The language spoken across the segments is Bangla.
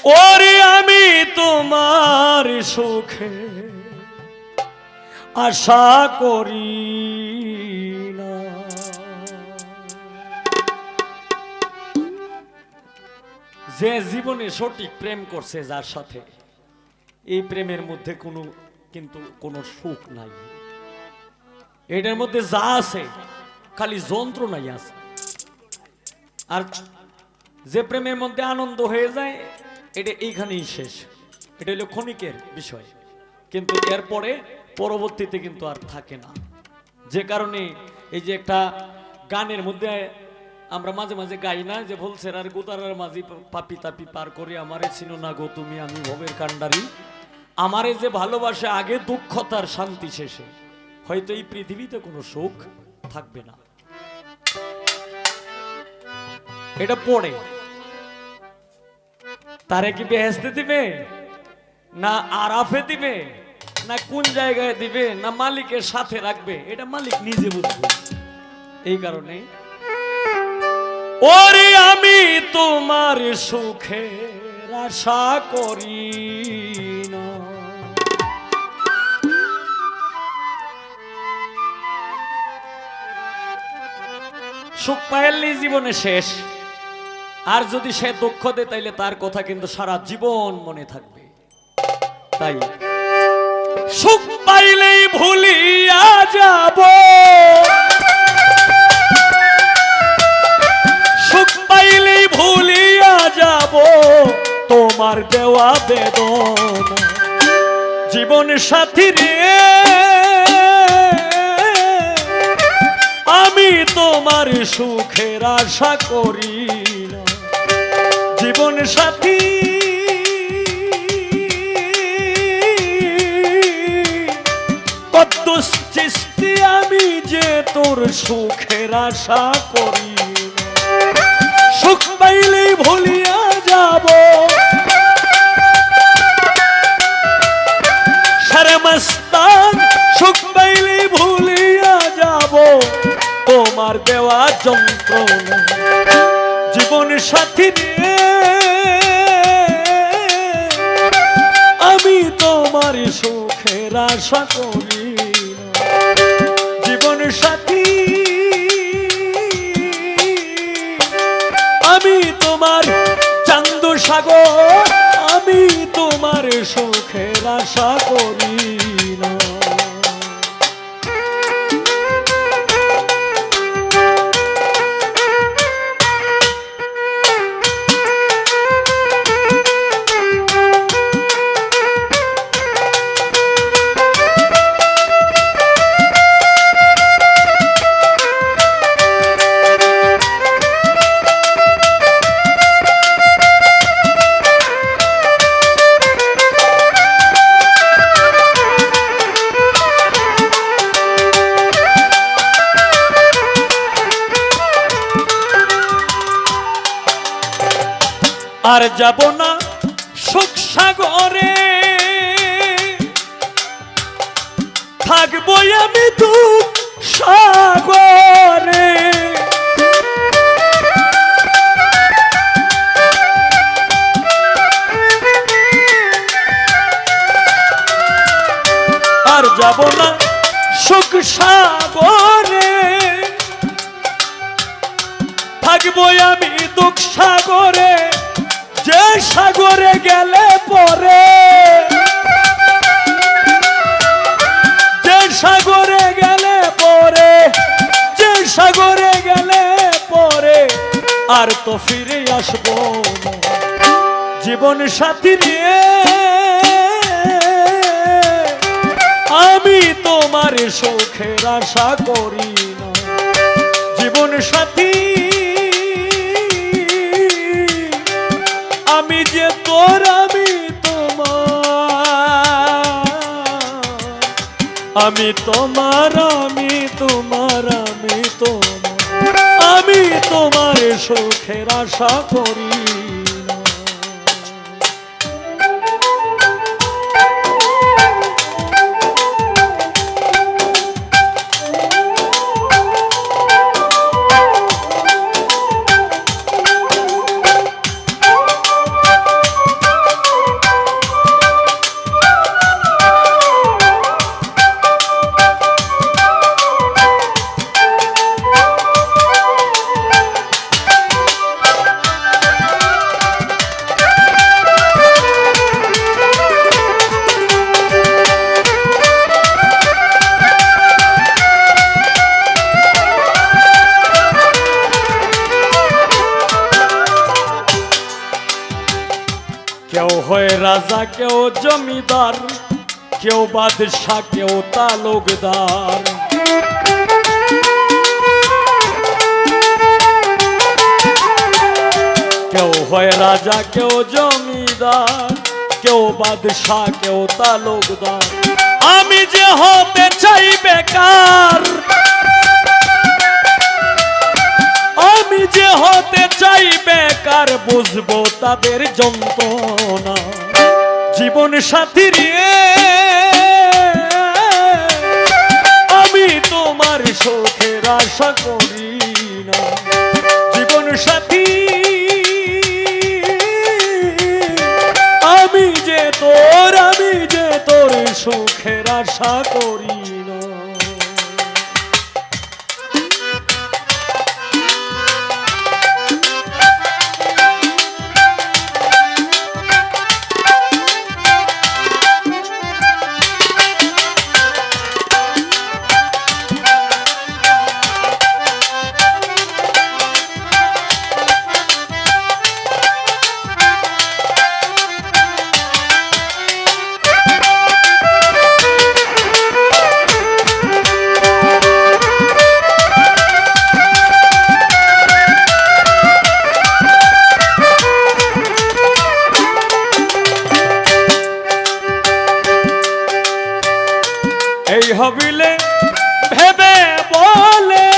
ওরে আমি তোমার সুখে আশা করি না। যে জীবনে সঠিক প্রেম করছে যার সাথে, এই প্রেমের মধ্যে কোনো সুখ নাই। এটার মধ্যে যা আছে খালি যন্ত্রণাই আছে। আর যে প্রেমের মধ্যে আনন্দ হয়ে যায় এটা এইখানেই শেষ। এটা হলো ক্ষণিকের বিষয়, কিন্তু এরপরে পরবর্তীতে কিন্তু আর থাকে না। যে কারণে এই যে একটা গানের মধ্যে আমরা মাঝে মাঝে গাই না, যে বলছে আর গোতারার মাঝি পাপি তাপি পার করে আমারে চিনো না গো তুমি, আমি ভবের কান্ডারি। আমারে যে ভালোবাসে আগে দুঃখ তার শান্তি শেষে, হয়তো এই পৃথিবীতে কোনো সুখ থাকবে না। এটা পড়ে তারে কি বেহেশতে দিবে, না আরাফে দিবে, না কোন জায়গায় দিবে, না মালিকের সাথে রাখবে, এটা মালিক নিজে বুঝবে। এই কারণে ওরে আমি তোমার সুখের আশা করি না। সুখ পাইলে জীবনে শেষ, আর যদি সে দুঃখ দেয় তাইলে তার কথা কিন্তু সারা জীবন মনে থাকবে। তাই সুখ পাইলেই ভুলিয়া যাব, সুখ পাইলেই ভুলিয়া যাব তোমার দেওয়া বেদনা। জীবন সাথী রে আমি তোমার সুখের আশা করি না। জীবন সাথী কত চিস্তি আমি যে তোর সুখের আশা করি না। সুখ পাইলেই ভুলিয়া যাব, সারে মস্তান সুখ পাইলেই ভুলিয়া যাব তোমার দেওয়া যন্ত্রণা। জীবন সাথী রে আমি তোমার সুখের আশা করি না। জীবন সাথী আমি তোমার চান্দ সাগর, আমি তোমার সুখের আশা করি না। আর যাব না সুখ সাগরে, থাকবো আমি দুঃখ সাগরে। আর যাব না সুখ সাগরে, থাকবো আমি দুঃখ সাগরে। যে সাগরে গেলে পরে, যে সাগরে গেলে পরে, যে সাগরে গেলে পরে আর তো ফিরে আসবো না। জীবন সাথী রে আমি তোমার সুখের আশা করি না। জীবন সাথী আমি যে তোর, আমি তোমার, আমি তোমার, আমি তোমার, আমি তোমার, আমি তোমার সুখের আশা করি না। কেউ হয় রাজা, কেউ জমিদার, কেউ বাদশাহ, কেউ তালুকদার। কেউ হয় রাজা, কেউ জমিদার, কেউ বাদশাহ, কেউ তালুকদার। আমি যে হতে চাই বেকার, আমি যে হতে চাই বেকার, বুঝবো তাদের যন্ত্রণা। জীবন সাথী রে, আমি তোমার সুখের আশা করি না। জীবন সাথী, আমি যে তোর সুখের আশা করি না। এই হবিলে ভেবে বলে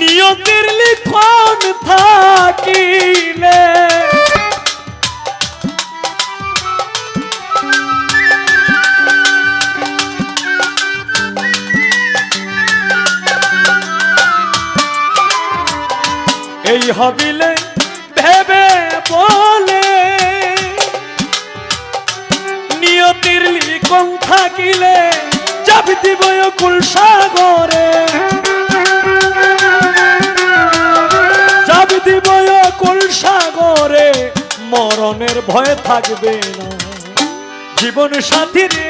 নিয়তির লিখন থাকিলে, এই হবিলে ভেবে বলে নিয়তির লিখন থাকিলে, যাবি দিব কুল সাগরে, যাবি দিব কুল সাগরে, মরণের ভয় থাকবে না। জীবন সাথী রে,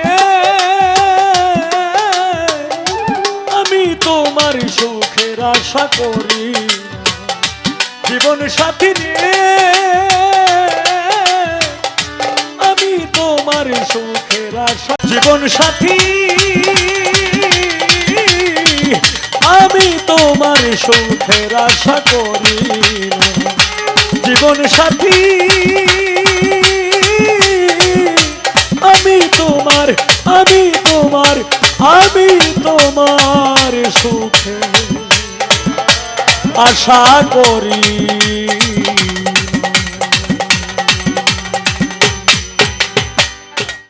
আমি তোমার সুখের আশা করি। জীবন সাথী রে, আমি তোমার সুখের আশা। জীবন সাথী, আমি তোমার সুখের আশা করি না। জীবন সাথী, আমি তোমার সুখের আশা করি।